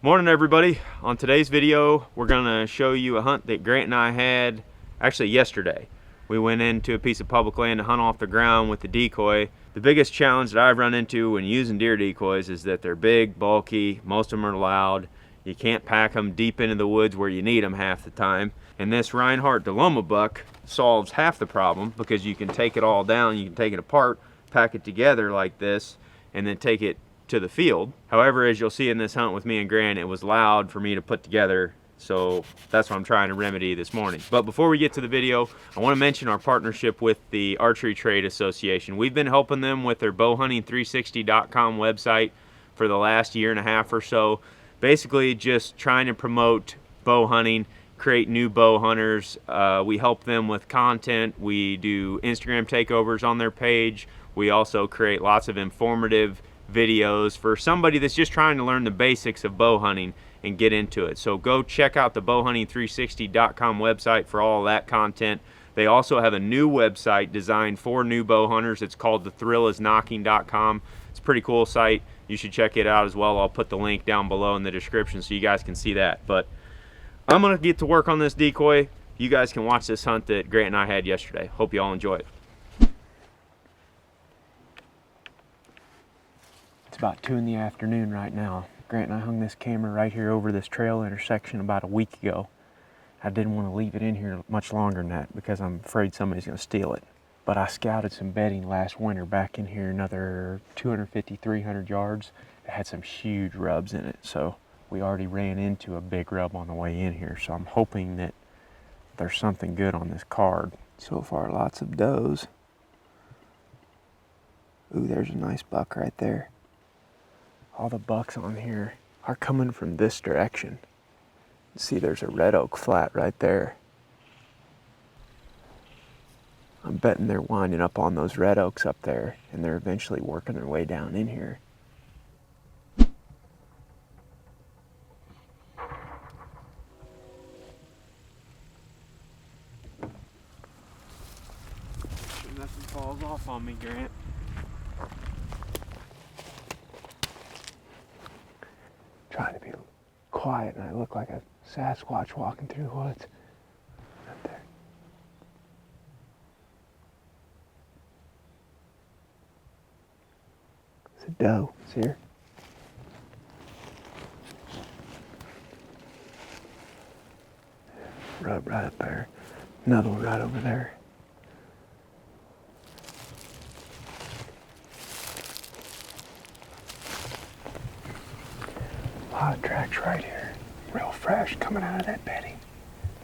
Morning everybody. On today's video we're going to show you a hunt that Grant and I had actually yesterday. We went into a piece of public land to hunt off the ground with the decoy. The biggest challenge that I've run into when using deer decoys is that they're big, bulky, most of them are loud. You can't pack them deep into the woods where you need them half the time. And this Reinhardt Dilemma buck solves half the problem because you can take it all down, you can take it apart, pack it together like this, and then take it to the field. However, as you'll see in this hunt with me and Grant, it was loud for me to put together, so that's what I'm trying to remedy this morning. But before we get to the video, I want to mention our partnership with the Archery Trade Association. We've been helping them with their bowhunting360.com website for the last year and a half or so, basically just trying to promote bow hunting, create new bow hunters. We help them with content. We do Instagram takeovers on their page. We also create lots of informative videos for somebody that's just trying to learn the basics of bow hunting and get into it. So go check out the bowhunting360.com website for all that content. They also have a new website designed for new bow hunters. It's called thethrillisknocking.com. It's a pretty cool site. You should check it out as well. I'll put the link down below in the description so you guys can see that. But I'm gonna get to work on this decoy. You guys can watch this hunt that Grant and I had yesterday. Hope you all enjoy it. It's about 2 in the afternoon right now. Grant and I hung this camera right here over this trail intersection about a week ago. I didn't want to leave it in here much longer than that because I'm afraid somebody's going to steal it. But I scouted some bedding last winter back in here, another 250, 300 yards. It had some huge rubs in it, so we already ran into a big rub on the way in here. So I'm hoping that there's something good on this card. So far, lots of does. Ooh, there's a nice buck right there. All the bucks on here are coming from this direction. See, there's a red oak flat right there. I'm betting they're winding up on those red oaks up there, and they're eventually working their way down in here. Sure nothing falls off on me, Grant. Trying to be quiet, and I look like a Sasquatch walking through the woods. Up there. It's a doe. See her? Rub right up there. Another one right over there. A lot of tracks right here. Real fresh coming out of that bedding.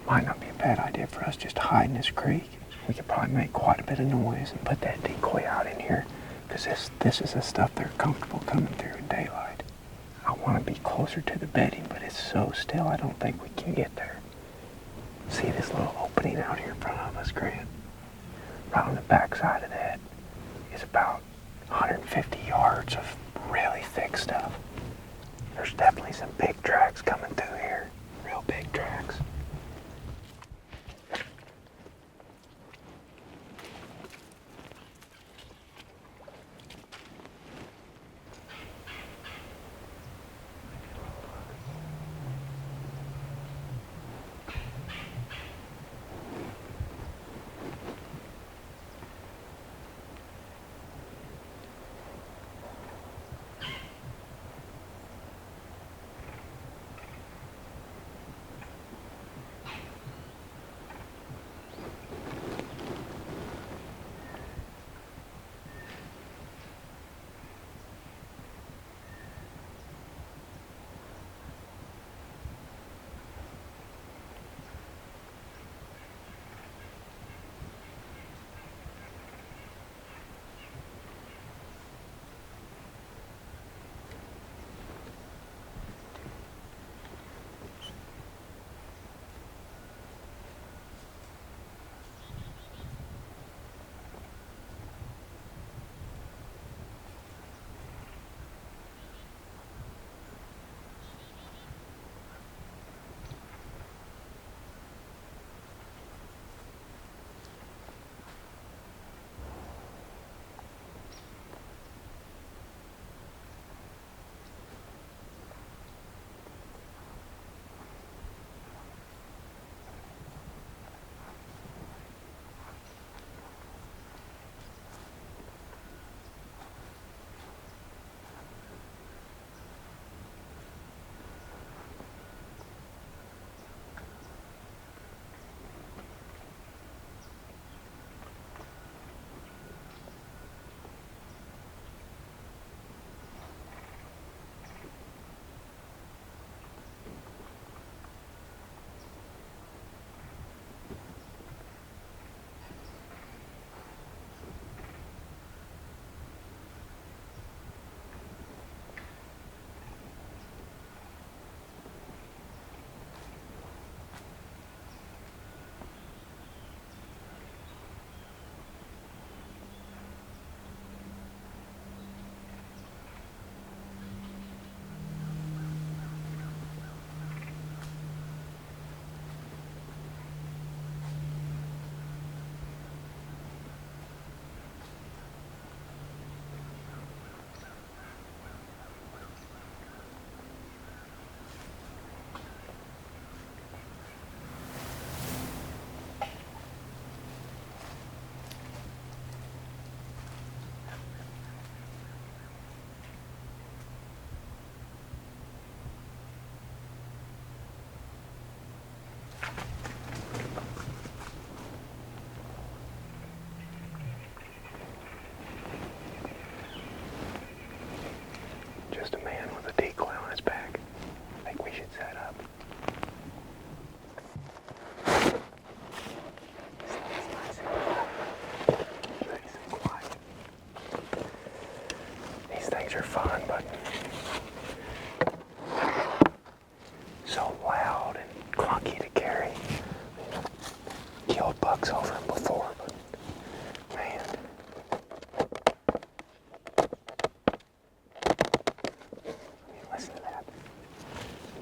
Might not be a bad idea for us just to hide in this creek. We could probably make quite a bit of noise and put that decoy out in here, because this is the stuff they're comfortable coming through in daylight. I want to be closer to the bedding, but it's so still I don't think we can get there. See this little opening out here in front of us, Grant? Right on the back side of that is about 150 yards of really thick stuff. There's definitely some big tracks coming through here. Real big tracks.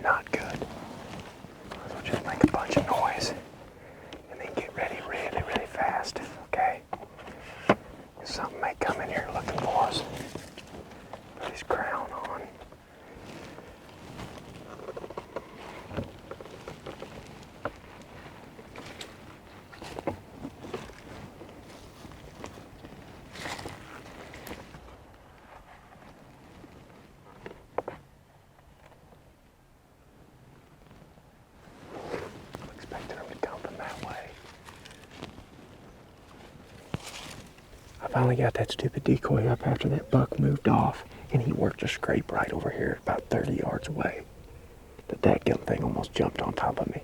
Not good. So just make a bunch of noise and then get ready really, really fast, okay? Something may come in here looking for us. Put his crown on. Expecting him to come from that way. I finally got that stupid decoy up after that buck moved off, and he worked a scrape right over here about 30 yards away. The dadgum thing almost jumped on top of me.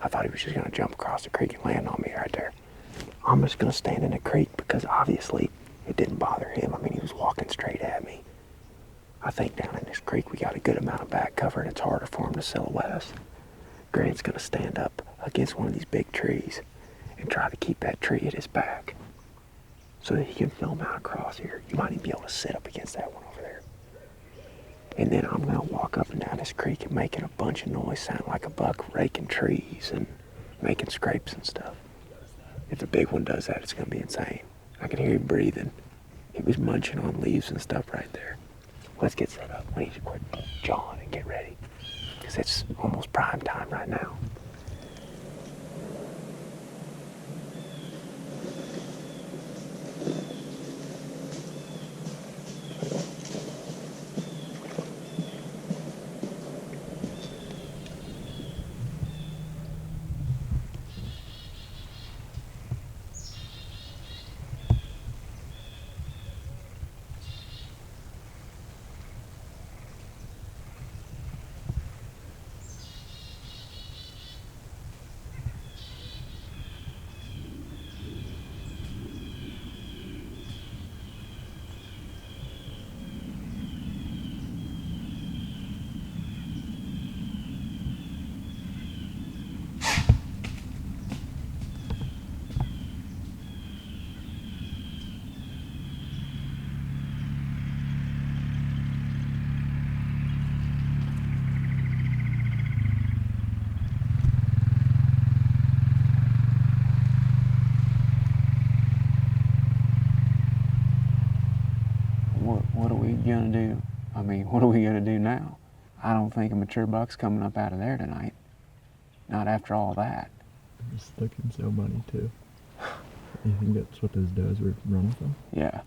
I thought he was just gonna jump across the creek and land on me right there. I'm just gonna stand in the creek because obviously it didn't bother him. I mean, he was walking straight at me. I think down in this creek we got a good amount of back cover and it's harder for him to silhouette us. Grant's gonna stand up against one of these big trees and try to keep that tree at his back so that he can film out across here. You might even be able to sit up against that one over there. And then I'm gonna walk up and down this creek and making a bunch of noise, sound like a buck raking trees and making scrapes and stuff. If the big one does that, it's gonna be insane. I can hear him breathing. He was munching on leaves and stuff right there. Let's get set up. We need to quit jawing and get ready, because it's almost prime time right now. What are we gonna do? I mean, what are we gonna do now? I don't think a mature buck's coming up out of there tonight. Not after all that. It's looking so muddy too. You think that's what those does were running from? Yeah.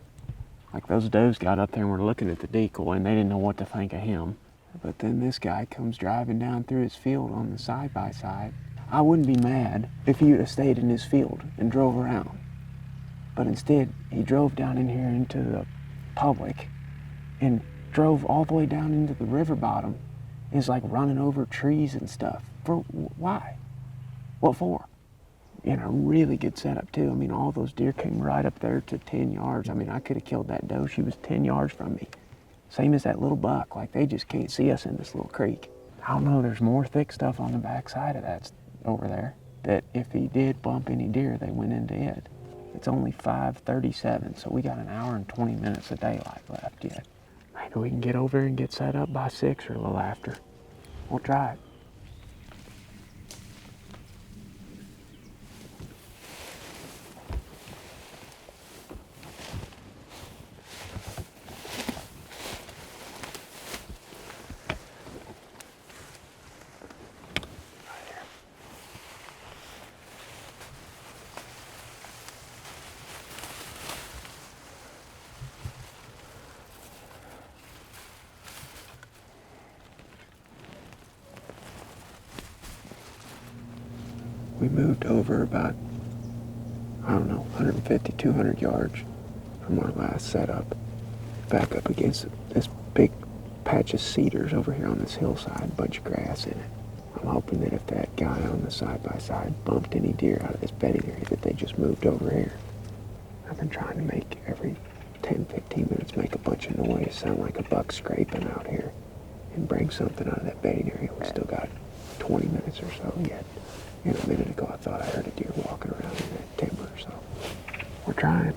Like those does got up there and were looking at the decoy and they didn't know what to think of him. But then this guy comes driving down through his field on the side-by-side. I wouldn't be mad if he would have stayed in his field and drove around. But instead, he drove down in here into the public and drove all the way down into the river bottom. Is like running over trees and stuff. For why? What for? In a really good setup too. I mean, all those deer came right up there to 10 yards. I mean, I could have killed that doe. She was 10 yards from me. Same as that little buck. Like, they just can't see us in this little creek. I don't know, there's more thick stuff on the back side of that over there that if he did bump any deer, they went into it. It's only 5:37, so we got an hour and 20 minutes of daylight left yet. Maybe we can get over and get set up by 6 or a little after. We'll try it. We moved over about, I don't know, 150, 200 yards from our last setup, back up against this big patch of cedars over here on this hillside, a bunch of grass in it. I'm hoping that if that guy on the side-by-side bumped any deer out of this bedding area, that they just moved over here. I've been trying to make every 10, 15 minutes make a bunch of noise, sound like a buck scraping out here, and bring something out of that bedding area. We still got 20 minutes or so yet. You know, a minute ago I thought I heard a deer walking around in that timber, so we're trying.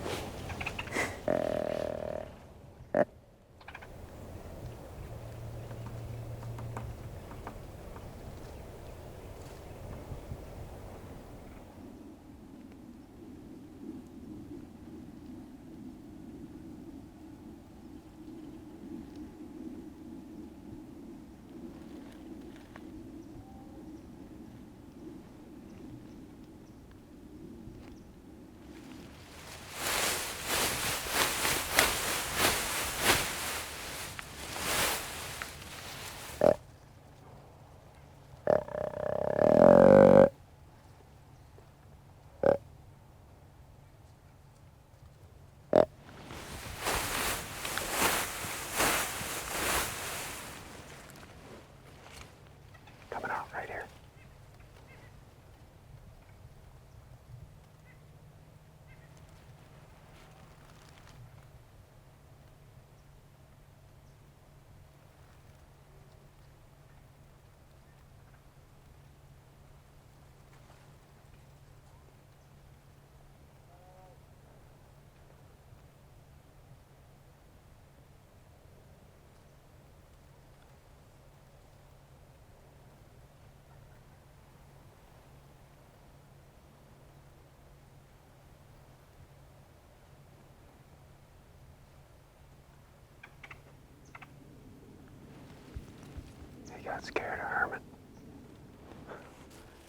got scared of Herman.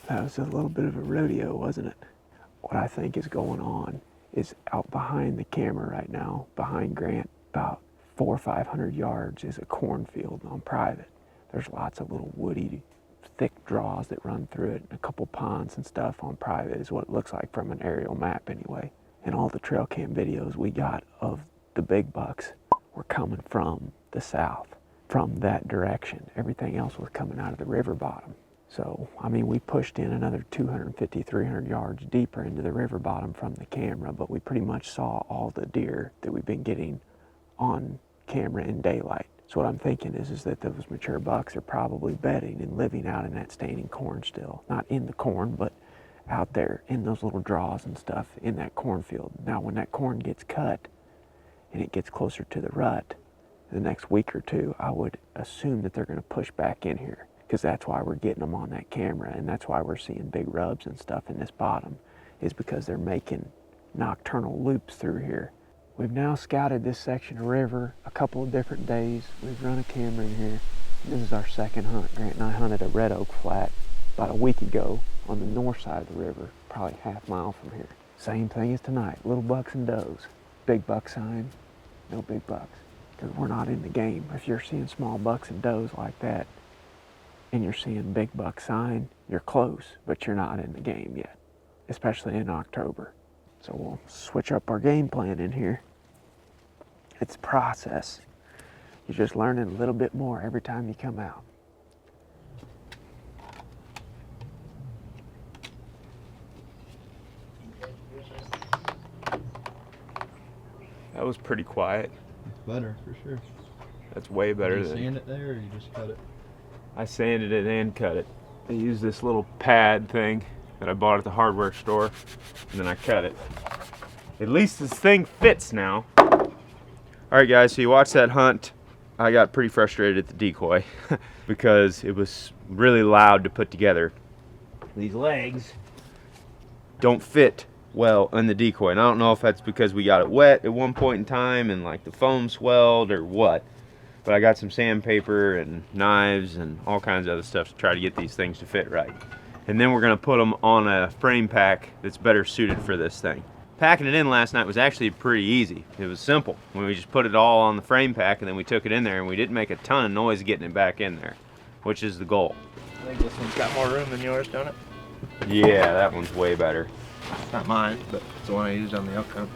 That was a little bit of a rodeo, wasn't it? What I think is going on is out behind the camera right now, behind Grant, about 400 or 500 yards is a cornfield on private. There's lots of little woody, thick draws that run through it, and a couple ponds and stuff on private is what it looks like from an aerial map anyway. And all the trail cam videos we got of the big bucks were coming from the south, from that direction. Everything else was coming out of the river bottom. So, I mean, we pushed in another 250, 300 yards deeper into the river bottom from the camera, but we pretty much saw all the deer that we've been getting on camera in daylight. So what I'm thinking is that those mature bucks are probably bedding and living out in that standing corn still. Not in the corn, but out there in those little draws and stuff in that cornfield. Now, when that corn gets cut and it gets closer to the rut, the next week or two, I would assume that they're going to push back in here, because that's why we're getting them on that camera, and that's why we're seeing big rubs and stuff in this bottom, is because they're making nocturnal loops through here. We've now scouted this section of river a couple of different days. We've run a camera in here. This is our second hunt. Grant and I hunted a red oak flat about a week ago on the north side of the river, probably half mile from here. Same thing as tonight, little bucks and does. Big buck sign, no big bucks, because we're not in the game. If you're seeing small bucks and does like that, and you're seeing big buck sign, you're close, but you're not in the game yet, especially in October. So we'll switch up our game plan in here. It's a process. You're just learning a little bit more every time you come out. That was pretty quiet. It's better, for sure. That's way better Did you than... sand it there, or you just cut it? I sanded it and cut it. I used this little pad thing that I bought at the hardware store, and then I cut it. At least this thing fits now. Alright guys, so you watched that hunt. I got pretty frustrated at the decoy because it was really loud to put together. These legs don't fit well in the decoy, and I don't know if that's because we got it wet at one point in time and like the foam swelled or what. But I got some sandpaper and knives and all kinds of other stuff to try to get these things to fit right. And then we're gonna put them on a frame pack that's better suited for this thing. Packing it in last night was actually pretty easy. It was simple. When we just put it all on the frame pack and then we took it in there, and we didn't make a ton of noise getting it back in there, which is the goal. I think this one's got more room than yours, don't it? Yeah, that one's way better. It's not mine, but it's the one I used on the elk hunt.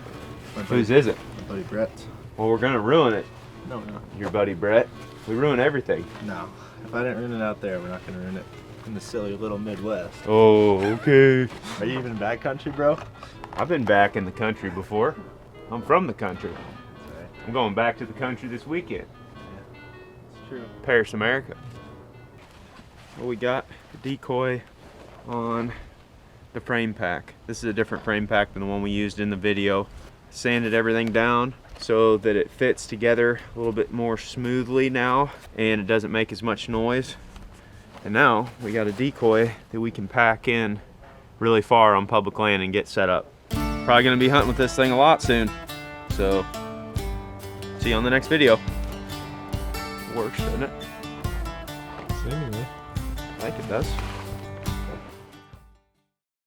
Whose is it? My buddy Brett's. Well, we're gonna ruin it. No, we're not. Your buddy Brett. We ruin everything. No. If I didn't ruin it out there, we're not gonna ruin it in the silly little Midwest. Oh, okay. Are you even backcountry, bro? I've been back in the country before. I'm from the country. That's right. I'm going back to the country this weekend. Yeah, it's true. Paris, America. Well, we got the decoy on the frame pack. This is a different frame pack than the one we used in the video. Sanded everything down so that it fits together a little bit more smoothly now, and it doesn't make as much noise. And now we got a decoy that we can pack in really far on public land and get set up. Probably gonna be hunting with this thing a lot soon. So, see you on the next video. Works, doesn't it? Seemingly. I think it does.